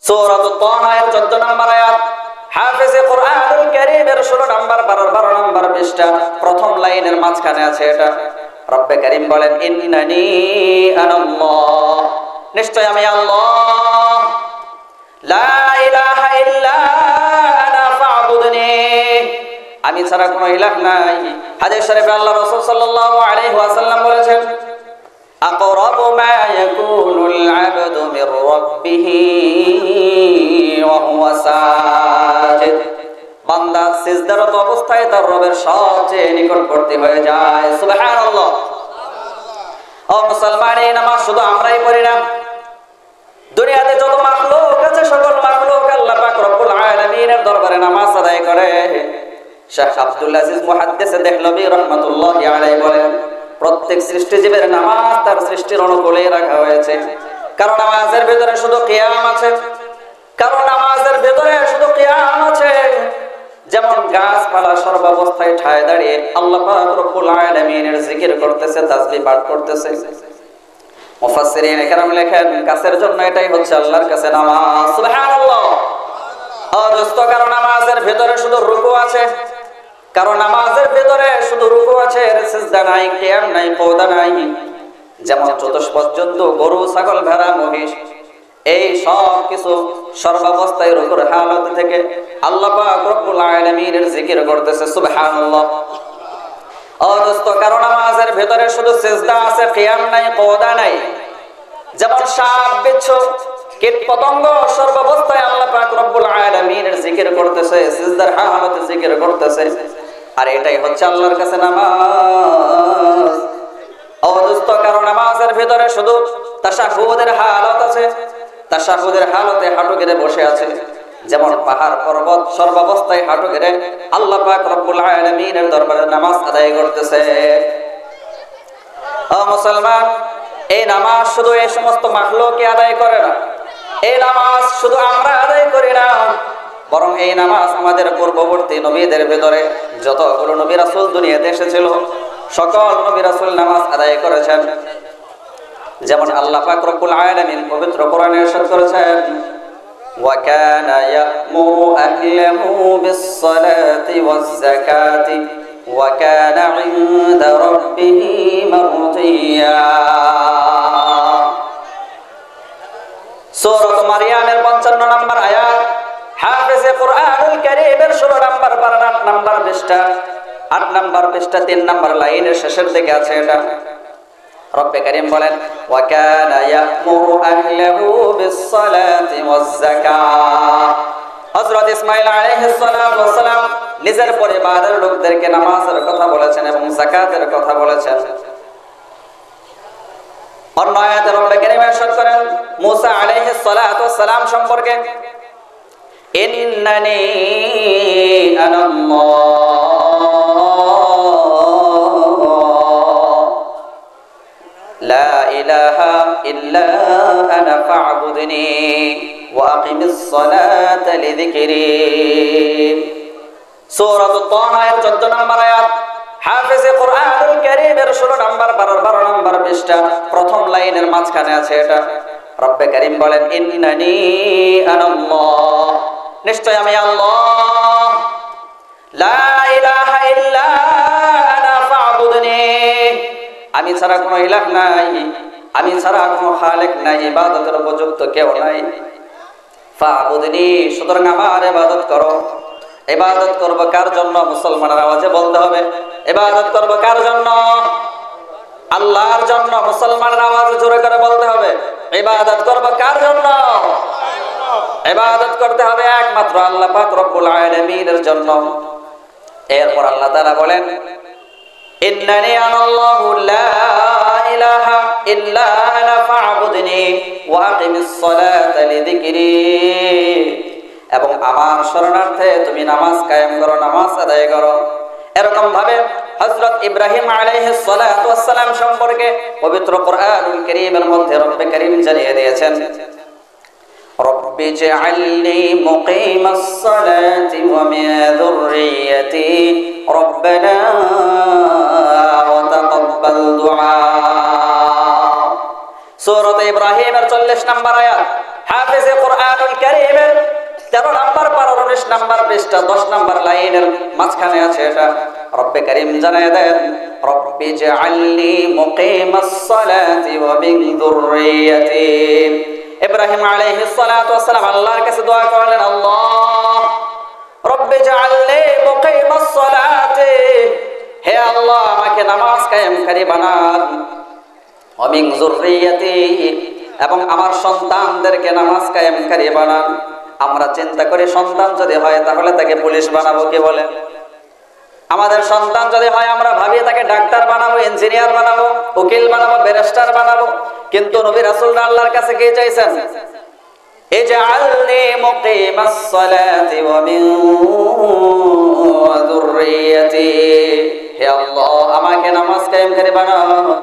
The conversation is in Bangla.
সূরাতুত তাহা এর 14 নম্বর আয়াত, হাফেজে কোরআনুল কারীমের 16 নম্বর 12 নম্বর পৃষ্ঠা প্রথম লাইনের মাঝখানে আছে এটা। রব্বে কারীম বলেন, ইন্নানি আনাল্লাহ, নিশ্চয় আমি আল্লাহ, লা ইলাহা ইল্লা আনা ফা'বুদনি, আমি ছাড়া কোনো ইলাহ নাই। হাদিস শরীফে আল্লাহ রাসূল সাল্লাল্লাহু আলাইহি ওয়াসাল্লাম বলেছেন, আকরাবু মা ইয়াকুনুল আবদু মির রাব্বিহি ওয়া হুয়া সাজিদ, বান্দা সিজদারত অবস্থায় তার রবের সবচেয়ে নিকটবর্তী হয়ে যায়। সুবহানাল্লাহ। ও মুসলমান, এই নামাজ শুধু আমরাই পড়ি না, দুনিয়াতে যত মাখলুক আছে সকল মাখলুক আল্লাহ পাক রব্বুল আলামিনের দরবারে নামাজ আদায় করে। শেখ আব্দুল আজিজ মুহাদ্দিস দেহলভী রাহমাতুল্লাহি আলাইহি বলেন, প্রত্যেক সৃষ্টিজীবের নামাজ তার সৃষ্টির অনুকূলে রাখা হয়েছে। কারণ নামাজের ভিতরে শুধু কিয়াম আছে, কারণ নামাজের ভিতরে শুধু কিয়াম আছে। যেমন গাছপালা সর্বাবস্থায় ঠায় দাঁড়িয়ে আল্লাহ পাক রব্বুল আলামিনের জিকির করতেছে, তাসবিহ পাঠ করতেছে। মুফাসসিরিন কেরাম লেখেন, গাছের জন্য এটাই হচ্ছে আল্লাহর কাছে নামাজ। সুবহানাল্লাহ। আর দোস্ত, কারণ নামাজের ভিতরে শুধু রুকু আছে, কারণ নামাজের ভিতরে শুধু রুকু আছে, সিজদা নাই, কিয়াম নাই, কওদা নাই। যেমন চতুষ্পদ জন্তু, গরু, ছাগল, ভেড়া, মহিষ, এই সব কিছু সর্বাবস্থায় রুকুর হালত থেকে আল্লাহ পাক রব্বুল আলামিনের জিকির করতেছে। সুবহানাল্লাহ। ও দোস্ত, কারণ নামাজের ভিতরে শুধু সিজদা আছে, কিয়াম নাই, কওদা নাই। যেমন সাপ, বিচ্ছু, কীট পতঙ্গ সর্বাবস্থায় আল্লাহ পাক রব্বুল আলামিনের জিকির করতেছে, সিজদার হালতে জিকির করতেছে। আর এটাই হচ্ছে আল্লাহর কাছে নামাজ। ও দোস্ত, কারণ নামাজের ভিতরে শুধু তাশাহুদের হালত আছে, তাশাহুদের হালতে হাঁটু গেড়ে বসে আছে। যেমন পাহাড় পর্বত সর্বাবস্থায় হাঁটু গেড়ে আল্লাহ পাক রব্বুল আলামিনের দরবারে নামাজ আদায় করতেছে। ও মুসলমান, এই নামাজ শুধু এই সমস্ত মাখলুকই আদায় করে না, এই নামাজ শুধু আমরা আদায় করি না, বরং এই নামাজ আমাদের পূর্ববর্তী নবীদের ভিতরে যতগুলো নবী রাসূল দুনিয়াতে এসেছিল সকল নবী রাসূল নামাজ আদায় করেছেন। যেমন আল্লাহ পাক রব্বুল আলামিন পবিত্র কোরআনে ইরশাদ করেছেন, ওয়া কানা ইয়া'মুরু আহলাহু বিস-সালাতি ওয়াজ-যাকাতি ওয়া কানা 'ইনদা রাব্বিহি মারদিয়া। সূরা মারইয়ামের 55 নম্বর আয়াত, হাফেজে কোরআনুল কারীমের 16 নম্বর 12 নম্বর পৃষ্ঠা 8 নম্বর পৃষ্ঠা 3 নম্বর লাইনের শেষের দিকে আছে এটা। রব্বে কারীম বলেন, ওয়া কানা ইয়া'মুরু আহলাহু বিস-সালাতি ওয়াজ-যাকাত। হযরত ইসমাঈল আলাইহিস সালাতু ওয়াস সালাম নিজের পরিবারের লোকদেরকে নামাজের কথা বলেছেন এবং যাকাতের কথা বলেছেন। অন্য আয়াতে রব্বে কারীম ইরশাদ করেন মুসা আলাইহিস সালাতু ওয়াস সালাম সম্পর্কে, ইন্নানি আনাল্লাহ লা ইলাহা ইল্লা আনা ফা'বুদনি ওয়া আকিমিস সালাতা লিযিকরি। সূরাতুত তাহা এর 14 নম্বর আয়াত, হাফেজে কোরআনুল কারীমের 16 নম্বর 12 নম্বর পৃষ্ঠা প্রথম লাইনের মাঝখানে আছে এটা। রব্বে কারীম বলেন, ইন্নানি আনাল্লাহ, নিশ্চয় আমি আল্লাহ, লা ইলাহা ইল্লা আনা ফা'বুদনি, আমি ছাড়া কোনো ইলাহ নাই, আমি ছাড়া কোনো খালেক নাই, ইবাদতের উপযুক্ত কেউ নাই। ফা'বুদনি, সুতরাং আমার ইবাদত করো। ইবাদত করব কার জন্য? মুসলমানের আওয়াজে বলতে হবে, ইবাদত করব কার জন্য? আল্লাহর জন্য। মুসলমানের আওয়াজে জোরে করে বলতে হবে, ইবাদত করব কার জন্য? ইবাদত করতে হবে একমাত্র আল্লাহ পাক রব্বুল আলামিনের জন্য। এরপর আল্লাহ তাআলা বলেন, ইন্নানি আনাল্লাহু লা ইলাহা ইল্লা আনা ফা'বুদনি ওয়া আকিমিস সালাতা লিযিকরি, এবং আমার শরণার্থে তুমি নামাজ কায়েম করো, নামাজ আদায় করো। এরকম ভাবে হযরত ইব্রাহিম আলাইহিস সালাতু ওয়াস সালাম সম্পর্কে পবিত্র কোরআনুল কারীমের মধ্যে রব্বে কারীম জানিয়ে দিয়েছেন, রব্বি জাআলনি মুকিমাস সালাতি ওয়া মিন যুররিয়্যতি রব্বানা ওয়া তাকাব্বাল দুআ। সূরা ইব্রাহিমের 40 নম্বর আয়াত, হাফেজে কোরআনুল কারীম পৃষ্ঠা 10 নম্বর লাইনের মাঝখানে আছে এটা। রব্বে কারীম জানায় দেন, রব্বি জাআলনি মুকিমাস সালাতি ওয়া মিন যুররিয়াতি। ইব্রাহিম আলাইহিস সালাতু ওয়াস সালাম আল্লাহর কাছে দোয়া করলেন, আল্লাহ রব্বি জাআলনি মুকিমাস সালাতি, হে আল্লাহ আমাকে নামাজ কায়েমকারী বানান, ওয়া মিন যুররিয়াতি, এবং আমার সন্তানদেরকে নামাজ কায়েমকারী বানান। আমরা চিন্তা করি সন্তান যদি হয় তাহলে তাকে পুলিশ বানাবো, কি বলেন? আমাদের সন্তান যদি হয় আমরা ভাবি তাকে ডাক্তার বানাবো, ইঞ্জিনিয়ার বানাবো, উকিল বানাবো, ব্যারিস্টার বানাবো। কিন্তু নবী রাসূলরা আল্লাহর কাছে কি চাইছেন? ইজআলনি মুকিমাস সালাতি ওয়া মিন যুররিয়াতি, হে আল্লাহ আমাকে নামাজ কায়েমকারী বানাও।